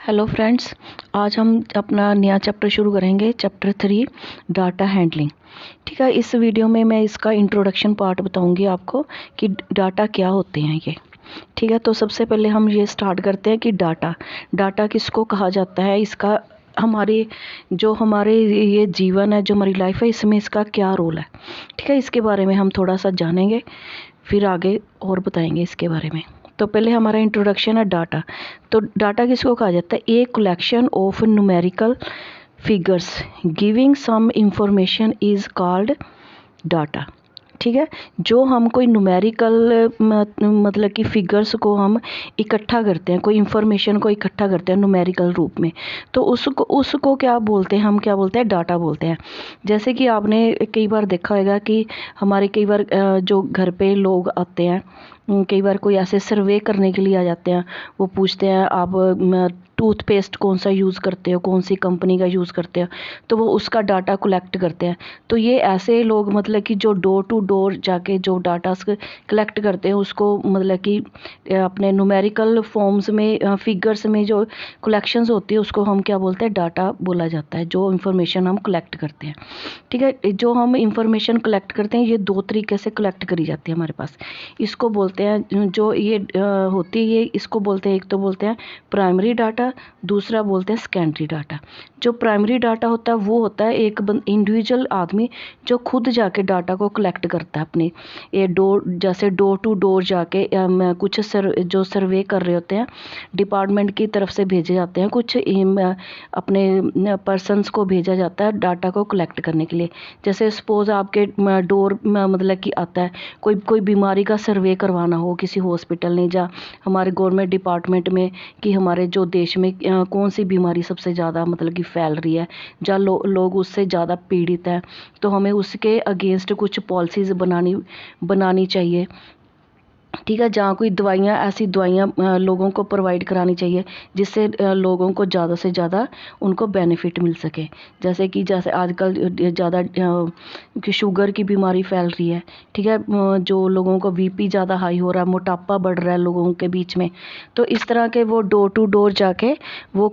Hello friends, आज हम अपना नया चैप्टर शुरू करेंगे। Chapter 3 data handling. ठीक है, इस वीडियो में मैं इसका इंट्रोडक्शन पार्ट बताऊंगी आपको कि डाटा क्या होते हैं ये। ठीक है, तो सबसे पहले हम ये स्टार्ट करते हैं कि डाटा किसको कहा जाता है, इसका हमारे ये जीवन है, जो हमारी लाइफ है, इसमें इसका क्या रोल है। ठीक है, इसके बारे में हम थोड़ा सा जानेंगे, फिर आगे और बताएंगे इसके बारे में। तो पहले हमारा इंट्रोडक्शन है डाटा। तो डाटा किसको कहा जाता है? A collection of numerical figures giving some information is called data. ठीक है, जो हम कोई न्यूमेरिकल मतलब कि फिगर्स को हम इकट्ठा करते हैं, कोई इंफॉर्मेशन को इकट्ठा करते हैं न्यूमेरिकल रूप में, तो उसको क्या बोलते हैं? हम क्या बोलते हैं? डाटा बोलते हैं। जैसे कि आपने कई बार देखा होगा कि हमारे कई बार जो घर पे लोग आते हैं, कई बार कोई ऐसे सर्वे करने के लिए आ जाते हैं। वो पूछते हैं आप टूथपेस्ट कौन सा यूज़ करते हो, कौन सी कंपनी का यूज़ करते हो, तो वो उसका डाटा कलेक्ट करते हैं। तो ये ऐसे लोग मतलब कि जो डोर टू डोर जाके जो डाटा कलेक्ट करते हैं, उसको मतलब कि अपने न्यूमेरिकल फॉर्म्स में फिगर्स में जो कलेक्शंस होती है, उसको हम क्या बोलते हैं? डाटा बोला जाता है, जो इंफॉर्मेशन हम कलेक्ट करते हैं। ठीक है, जो हम इंफॉर्मेशन कलेक्ट करते हैं, ये दो तरीके से कलेक्ट करी जाती है हमारे पास। इसको बोलते हैं, जो ये होती है, ये इसको बोलते हैं, एक तो बोलते हैं प्राइमरी डाटा, दूसरा बोलते हैं सेकेंडरी डाटा। जो प्राइमरी डाटा होता है वो होता है एक इंडिविजुअल आदमी जो खुद जाके डाटा को कलेक्ट करता है अपने जैसे डोर टू डोर जाके कुछ जो सर्वे कर रहे होते हैं, डिपार्टमेंट की तरफ से भेजे जाते हैं, कुछ अपने पर्सनस को भेजा जाता है डाटा को कलेक्ट करने के लिए। जैसे सपोज आपके डोर मतलब कि आता है कोई बीमारी का सर्वे करवाना हो किसी हॉस्पिटल ने या हमारे गवर्नमेंट डिपार्टमेंट में, कि हमारे जो देश में कौन सी बीमारी सबसे ज़्यादा मतलब कि फैल रही है, या लोग उससे ज़्यादा पीड़ित हैं, तो हमें उसके अगेंस्ट कुछ पॉलिसीज़ बनानी चाहिए। ठीक है, जहाँ कोई ऐसी दवाइयाँ लोगों को प्रोवाइड करानी चाहिए जिससे लोगों को ज़्यादा से ज़्यादा उनको बेनिफिट मिल सके। जैसे आजकल ज़्यादा कि शुगर की बीमारी फैल रही है। ठीक है, जो लोगों को बीपी ज़्यादा हाई हो रहा है, मोटापा बढ़ रहा है लोगों के बीच में, तो इस तरह के वो डोर टू डोर जाके वो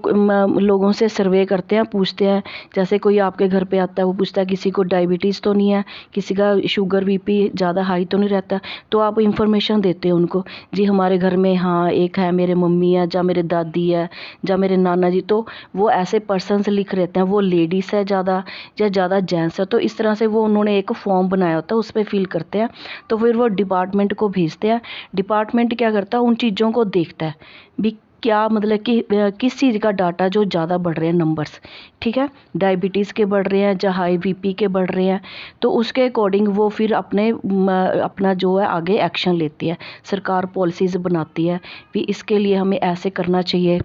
लोगों से सर्वे करते हैं, पूछते हैं। जैसे कोई आपके घर पे आता है, वो पूछता है किसी को डायबिटीज़ तो नहीं है, किसी का शुगर बीपी ज़्यादा हाई तो नहीं रहता, तो आप इंफॉर्मेशन देते हैं उनको, जी हमारे घर में हाँ एक है, मेरे मम्मी है, या मेरे दादी है, या मेरे नाना जी। तो वो ऐसे पर्सन्स लिख रहते हैं, वो लेडीज़ है ज़्यादा या ज़्यादा जेंट्स है, तो इस तरह से वो उन्होंने एक फॉर्म बनाया होता है, उस पर फिल करते हैं। तो फिर वो डिपार्टमेंट को भेजते हैं। डिपार्टमेंट क्या करता है? उन चीज़ों को देखता है भी क्या मतलब कि किस चीज़ का डाटा जो ज़्यादा बढ़ रहे हैं नंबर्स। ठीक है, डायबिटीज़ के बढ़ रहे हैं या हाई बीपी के बढ़ रहे हैं, तो उसके अकॉर्डिंग वो फिर अपना जो है आगे एक्शन लेती है। सरकार पॉलिसीज़ बनाती है भी इसके लिए हमें ऐसे करना चाहिए।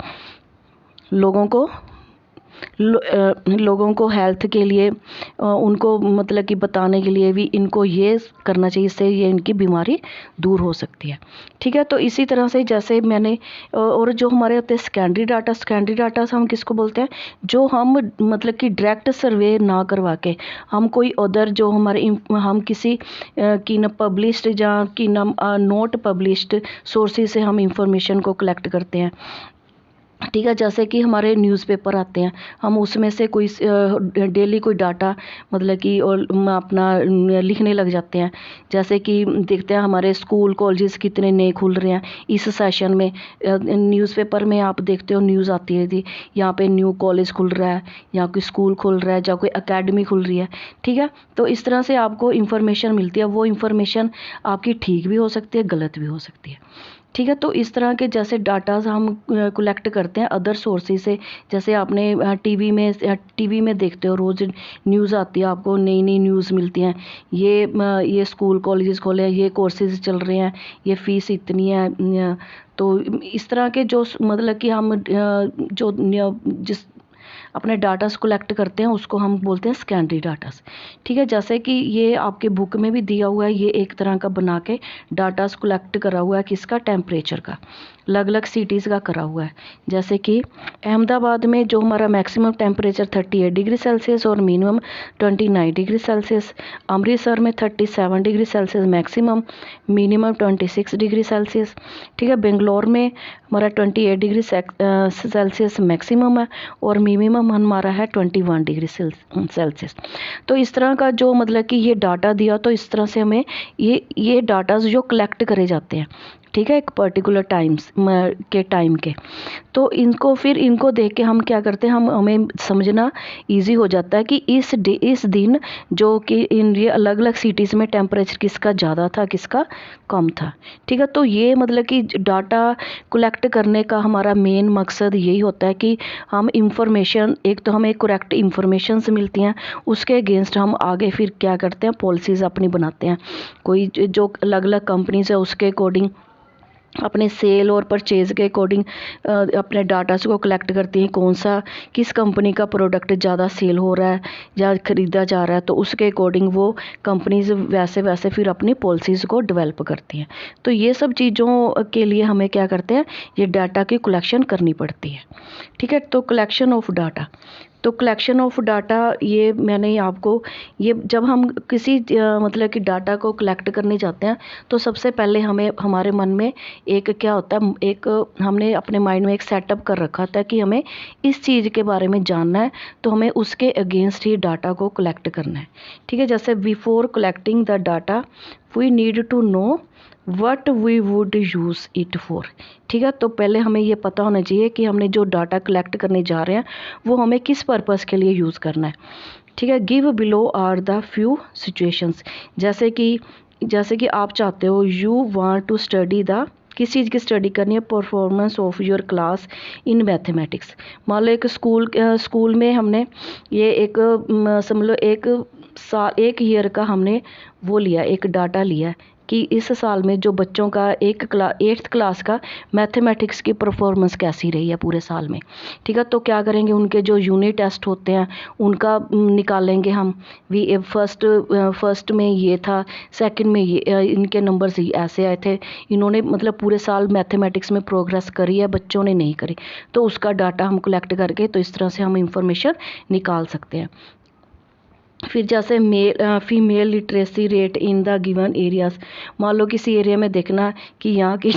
लोगों को हेल्थ के लिए उनको मतलब कि बताने के लिए भी इनको ये करना चाहिए, इससे ये इनकी बीमारी दूर हो सकती है। ठीक है, तो इसी तरह से जैसे मैंने और जो हमारे होते हैं सेकेंडरी डाटा से हम किसको बोलते हैं? जो हम मतलब कि डायरेक्ट सर्वे ना करवा के हम कोई अदर जो हम किसी की न पब्लिश्ड या की न नॉट पब्लिश्ड सोर्सेज से हम इंफॉर्मेशन को कलेक्ट करते हैं। ठीक है, जैसे कि हमारे न्यूज़पेपर आते हैं, हम उसमें से कोई डेली कोई डाटा मतलब कि और अपना लिखने लग जाते हैं। जैसे कि देखते हैं हमारे स्कूल कॉलेजेस कितने नए खुल रहे हैं इस सेशन में। न्यूज़पेपर में आप देखते हो न्यूज़ आती है थी, यहाँ पे न्यू कॉलेज खुल रहा है, या कोई स्कूल खुल रहा है, या कोई अकेडमी खुल रही है। ठीक है, तो इस तरह से आपको इन्फॉर्मेशन मिलती है। वो इन्फॉर्मेशन आपकी ठीक भी हो सकती है, गलत भी हो सकती है। ठीक है, तो इस तरह के जैसे डाटाज हम कलेक्ट करते हैं अदर सोर्सेज से। जैसे आपने टीवी में देखते हो, रोज़ न्यूज़ आती है, आपको नई नई न्यूज़ मिलती हैं। ये स्कूल कॉलेजेस खोले हैं, ये कोर्सेज चल रहे हैं, ये फ़ीस इतनी है। तो इस तरह के जो मतलब कि हम जो जिस अपने डाटास कलेक्ट करते हैं उसको हम बोलते हैं सेकेंडरी डाटास। ठीक है, जैसे कि ये आपके बुक में भी दिया हुआ है, ये एक तरह का बना के डाटास कलेक्ट करा हुआ है किसका, टेम्परेचर का, अलग अलग सिटीज़ का करा हुआ है। जैसे कि अहमदाबाद में जो हमारा मैक्सिमम टेम्परेचर 38 डिग्री सेल्सियस और मिनिमम 29 डिग्री सेल्सियस, अमृतसर में 37 degree Celsius maximum, minimum 26 degree Celsius. ठीक है, बेंगलोर में हमारा 28 डिग्री सेल्सियस मैक्सिमम है और मिनिमम हमारा है 21 डिग्री सेल्सियस। तो इस तरह का जो मतलब कि ये डाटा दिया, तो इस तरह से हमें ये डाटा जो कलेक्ट करे जाते हैं, ठीक है, एक पर्टिकुलर टाइम के, तो इनको देख के हम क्या करते हैं, हमें समझना इजी हो जाता है कि इस दिन जो कि इन ये अलग अलग सिटीज़ में टेम्परेचर किसका ज़्यादा था किसका कम था। ठीक है, तो ये मतलब कि डाटा कलेक्ट करने का हमारा मेन मकसद यही होता है कि हम इंफॉर्मेशन, एक तो हमें करेक्ट इंफॉर्मेशन मिलती हैं, उसके अगेंस्ट हम आगे फिर क्या करते हैं, पॉलिसीज़ अपनी बनाते हैं। कोई जो अलग अलग कंपनीज है उसके अकॉर्डिंग, अपने सेल और परचेज़ के अकॉर्डिंग अपने डाटास को कलेक्ट करती हैं, कौन सा किस कंपनी का प्रोडक्ट ज़्यादा सेल हो रहा है या ख़रीदा जा रहा है, तो उसके अकॉर्डिंग वो कंपनीज वैसे फिर अपनी पॉलिसीज़ को डेवलप करती हैं। तो ये सब चीज़ों के लिए हमें क्या करते हैं, ये डाटा की कलेक्शन करनी पड़ती है। ठीक है, तो कलेक्शन ऑफ डाटा, तो कलेक्शन ऑफ डाटा ये मैंने आपको, ये जब हम किसी मतलब कि डाटा को कलेक्ट करने जाते हैं तो सबसे पहले हमें हमारे मन में एक क्या होता है, एक हमने अपने माइंड में एक सेटअप कर रखा था कि हमें इस चीज़ के बारे में जानना है, तो हमें उसके अगेंस्ट ही डाटा को कलेक्ट करना है। ठीक है, जैसे before collecting the data we need to know what we would use it for. ठीक है, तो पहले हमें ये पता होना चाहिए कि हमने जो डाटा कलेक्ट करने जा रहे हैं वो हमें किस पर्पज़ के लिए यूज़ करना है। ठीक है, give below are the few situations, जैसे कि आप चाहते हो, you want to study the, किस चीज़ की स्टडी करनी है, performance of your class in mathematics. मान लो एक स्कूल में हमने ये एक समझ लो एक ईयर का हमने वो लिया, एक डाटा लिया कि इस साल में जो बच्चों का 8th क्लास का मैथमेटिक्स की परफॉर्मेंस कैसी रही है पूरे साल में। ठीक है, तो क्या करेंगे, उनके जो यूनिट टेस्ट होते हैं उनका निकालेंगे हम, फर्स्ट में ये था, सेकंड में ये, इनके नंबर्स ऐसे आए थे, इन्होंने मतलब पूरे साल मैथमेटिक्स में प्रोग्रेस करी है, बच्चों ने नहीं करी, तो उसका डाटा हम कलेक्ट करके, तो इस तरह से हम इंफॉर्मेशन निकाल सकते हैं। फिर जैसे female literacy rate in the given areas, मान लो किसी एरिया में देखना कि यहाँ की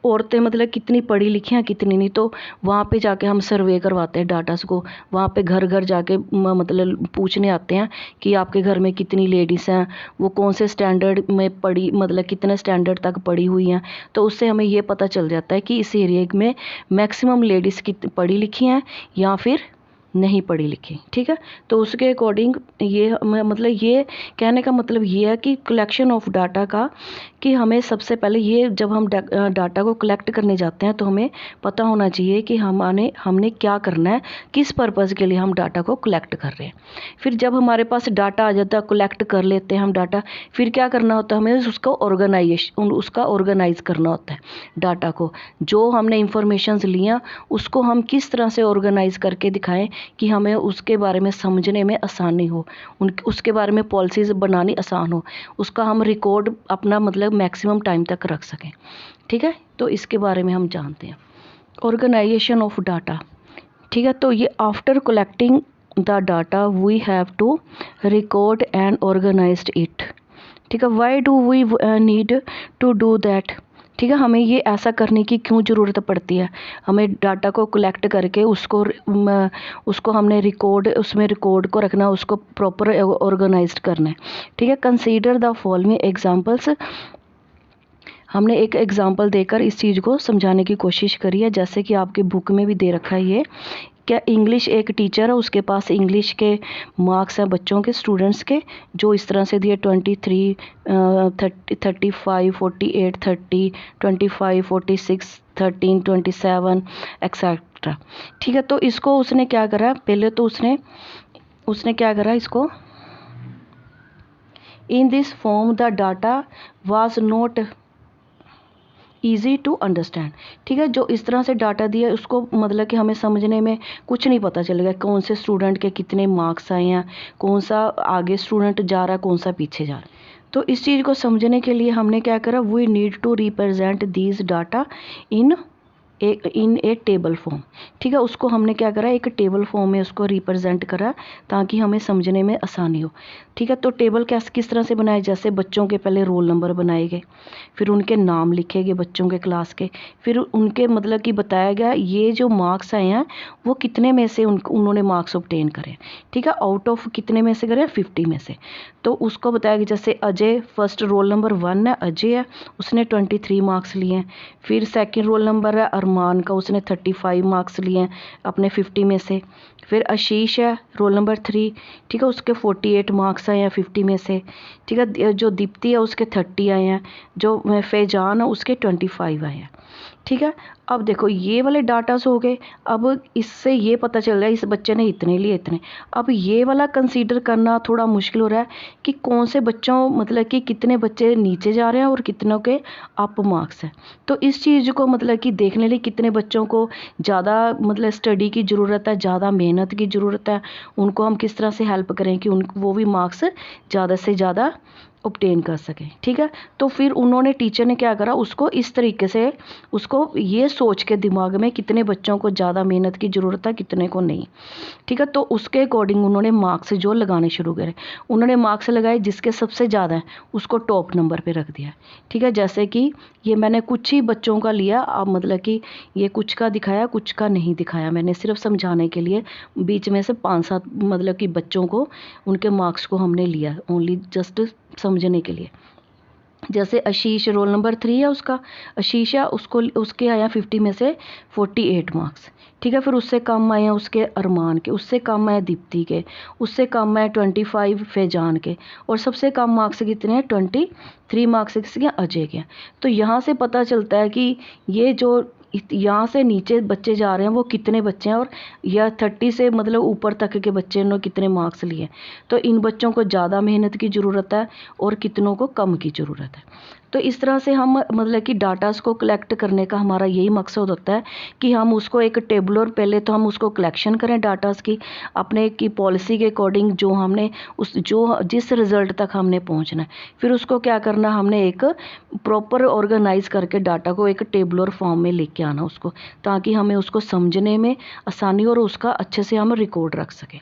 औरतें मतलब कितनी पढ़ी लिखी हैं कितनी नहीं, तो वहाँ पे जाके हम सर्वे करवाते हैं डाटास को, वहाँ पे घर घर जाके मतलब पूछने आते हैं कि आपके घर में कितनी लेडीज़ हैं, वो कौन से स्टैंडर्ड में पढ़ी, मतलब कितने स्टैंडर्ड तक पढ़ी हुई हैं, तो उससे हमें ये पता चल जाता है कि इस एरिया में मैक्सिमम लेडीज़ कितनी पढ़ी लिखी हैं या फिर नहीं पढ़ी लिखी। ठीक है, तो उसके अकॉर्डिंग ये मतलब ये कहने का मतलब ये है कि कलेक्शन ऑफ डाटा का, कि हमें सबसे पहले ये जब हम डाटा को कलेक्ट करने जाते हैं तो हमें पता होना चाहिए कि हमने क्या करना है, किस पर्पज़ के लिए हम डाटा को कलेक्ट कर रहे हैं। फिर जब हमारे पास डाटा आ जाता है, कलेक्ट कर लेते हैं हम डाटा, फिर क्या करना होता है, हमें उसका ऑर्गेनाइज करना होता है डाटा को, जो हमने इंफॉर्मेशंस लिया उसको हम किस तरह से ऑर्गेनाइज करके दिखाएं कि हमें उसके बारे में समझने में आसानी हो, उसके बारे में पॉलिसीज़ बनानी आसान हो, उसका हम रिकॉर्ड अपना मतलब मैक्सिमम टाइम तक रख सकें। ठीक है, तो इसके बारे में हम जानते हैं ऑर्गेनाइजेशन ऑफ डाटा। ठीक है, तो ये after collecting the data we have to record and organized it. ठीक है, why do we need to do that. ठीक है, हमें ये ऐसा करने की क्यों ज़रूरत पड़ती है, हमें डाटा को कलेक्ट करके उसको हमने उसमें रिकॉर्ड को रखना, उसको प्रॉपर ऑर्गेनाइज्ड करना है। ठीक है, कंसीडर द फॉलोइंग एग्जांपल्स, हमने एक एग्जांपल देकर इस चीज़ को समझाने की कोशिश करी है, जैसे कि आपके बुक में भी दे रखा है ये, क्या इंग्लिश एक टीचर है, उसके पास इंग्लिश के मार्क्स हैं बच्चों के, स्टूडेंट्स के, जो इस तरह से दिए 23, 35, 48, 30, 25, 46, 13, 27 एक्सेट्रा। ठीक है, तो इसको उसने क्या करा, पहले तो उसने क्या करा, इसको in this form the data was not easy to understand. ठीक है, जो इस तरह से डाटा दिया उसको मतलब कि हमें समझने में कुछ नहीं पता चलेगा कौन से स्टूडेंट के कितने मार्क्स आए हैं, कौन सा आगे स्टूडेंट जा रहा है, कौन सा पीछे जा रहा है। तो इस चीज़ को समझने के लिए हमने क्या करा, we need to represent these data in a table form. ठीक है, उसको हमने क्या करा, एक टेबल फॉर्म में उसको रिप्रेजेंट करा ताकि हमें समझने में आसानी हो। ठीक है, तो टेबल किस तरह से बनाए, जैसे बच्चों के पहले रोल नंबर बनाए गए, फिर उनके नाम लिखे गए बच्चों के क्लास के, फिर उनके मतलब कि बताया गया ये जो मार्क्स आए हैं वो कितने में से उन्होंने मार्क्स ऑब्टेन करे। ठीक है, आउट ऑफ कितने में से करे, 50 में से। तो उसको बताया गया जैसे अजय फर्स्ट रोल नंबर 1 है, अजय है, उसने 23 मार्क्स लिए हैं। फिर सेकंड रोल नंबर है अरमान का, उसने 35 मार्क्स लिए हैं अपने 50 में से। फिर आशीष है रोल नंबर 3, ठीक है, उसके 48 मार्क्स आए हैं 50 में से। ठीक है, जो दीप्ति है उसके 30 आए हैं, जो फैजान है उसके 25 आए हैं। ठीक है, अब देखो ये वाले डाटास हो गए। अब इससे ये पता चल रहा है इस बच्चे ने इतने लिए इतने। अब ये वाला कंसीडर करना थोड़ा मुश्किल हो रहा है कि कौन से बच्चों मतलब कि कितने बच्चे नीचे जा रहे हैं और कितनों के अप मार्क्स हैं। तो इस चीज़ को मतलब कि देखने लिए कितने बच्चों को ज़्यादा मतलब स्टडी की ज़रूरत है, ज़्यादा मेहनत की ज़रूरत है, उनको हम किस तरह से हेल्प करें कि वो भी मार्क्स ज़्यादा से ज़्यादा ऑब्टेन कर सकें। ठीक है, तो फिर उन्होंने टीचर ने क्या करा, उसको इस तरीके से उसको ये सोच के दिमाग में कितने बच्चों को ज़्यादा मेहनत की ज़रूरत है कितने को नहीं। ठीक है, तो उसके अकॉर्डिंग उन्होंने मार्क्स जो लगाने शुरू करे। उन्होंने मार्क्स लगाए, जिसके सबसे ज़्यादा है उसको टॉप नंबर पे रख दिया। ठीक है, जैसे कि ये मैंने कुछ ही बच्चों का लिया, अब मतलब कि ये कुछ का दिखाया कुछ का नहीं दिखाया, मैंने सिर्फ समझाने के लिए बीच में से 5-7 मतलब कि बच्चों को उनके मार्क्स को हमने लिया, ओनली जस्ट समझने के लिए। जैसे आशीष रोल नंबर 3 है उसका, आशीष है उसको उसके आया 50 में से 48 मार्क्स। ठीक है, फिर उससे कम आए हैं उसके अरमान के, उससे कम आए दीप्ति के, उससे कम आए 25 फैजान के, और सबसे कम मार्क्स कितने हैं 23 मार्क्स किसके, अजय के। तो यहाँ से पता चलता है कि ये जो यहाँ से नीचे बच्चे जा रहे हैं वो कितने बच्चे हैं, और या 30 से मतलब ऊपर तक के बच्चे ने कितने मार्क्स लिए। तो इन बच्चों को ज़्यादा मेहनत की ज़रूरत है और कितनों को कम की ज़रूरत है। तो इस तरह से हम मतलब कि डाटास को कलेक्ट करने का हमारा यही मकसद होता है कि हम उसको एक टेबलर, पहले तो हम उसको कलेक्शन करें डाटास की अपने की पॉलिसी के अकॉर्डिंग, जो हमने जिस रिज़ल्ट तक हमने पहुंचना है, फिर उसको क्या करना, हमने एक प्रॉपर ऑर्गेनाइज करके डाटा को एक टेबलर फॉर्म में लेके आना उसको, ताकि हमें उसको समझने में आसानी और उसका अच्छे से हम रिकॉर्ड रख सकें।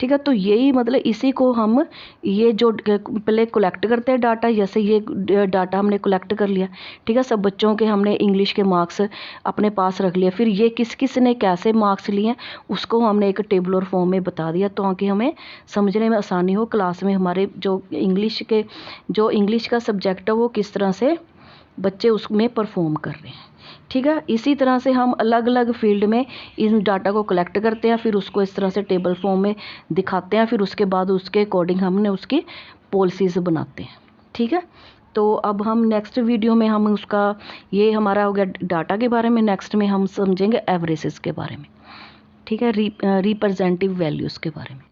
ठीक है, तो यही मतलब इसी को हम ये जो पहले कलेक्ट करते हैं डाटा, जैसे ये डाटा हमने कलेक्ट कर लिया। ठीक है, सब बच्चों के हमने इंग्लिश के मार्क्स अपने पास रख लिया, फिर ये किस किस ने कैसे मार्क्स लिए उसको हमने एक टेबलर फॉर्म में बता दिया, ताकि हमें समझने में आसानी हो। क्लास में हमारे जो इंग्लिश का सब्जेक्ट है वो किस तरह से बच्चे उसमें परफॉर्म कर रहे हैं। ठीक है, इसी तरह से हम अलग अलग फील्ड में इन डाटा को कलेक्ट करते हैं, फिर उसको इस तरह से टेबल फॉर्म में दिखाते हैं, फिर उसके बाद उसके अकॉर्डिंग हमने उसकी पॉलिसीज़ बनाते हैं। ठीक है, तो अब हम नेक्स्ट वीडियो में हम उसका, ये हमारा हो गया डाटा के बारे में, नेक्स्ट में हम समझेंगे एवरेजेस के बारे में। ठीक है, रिप्रेजेंटेटिव वैल्यूज़ के बारे में।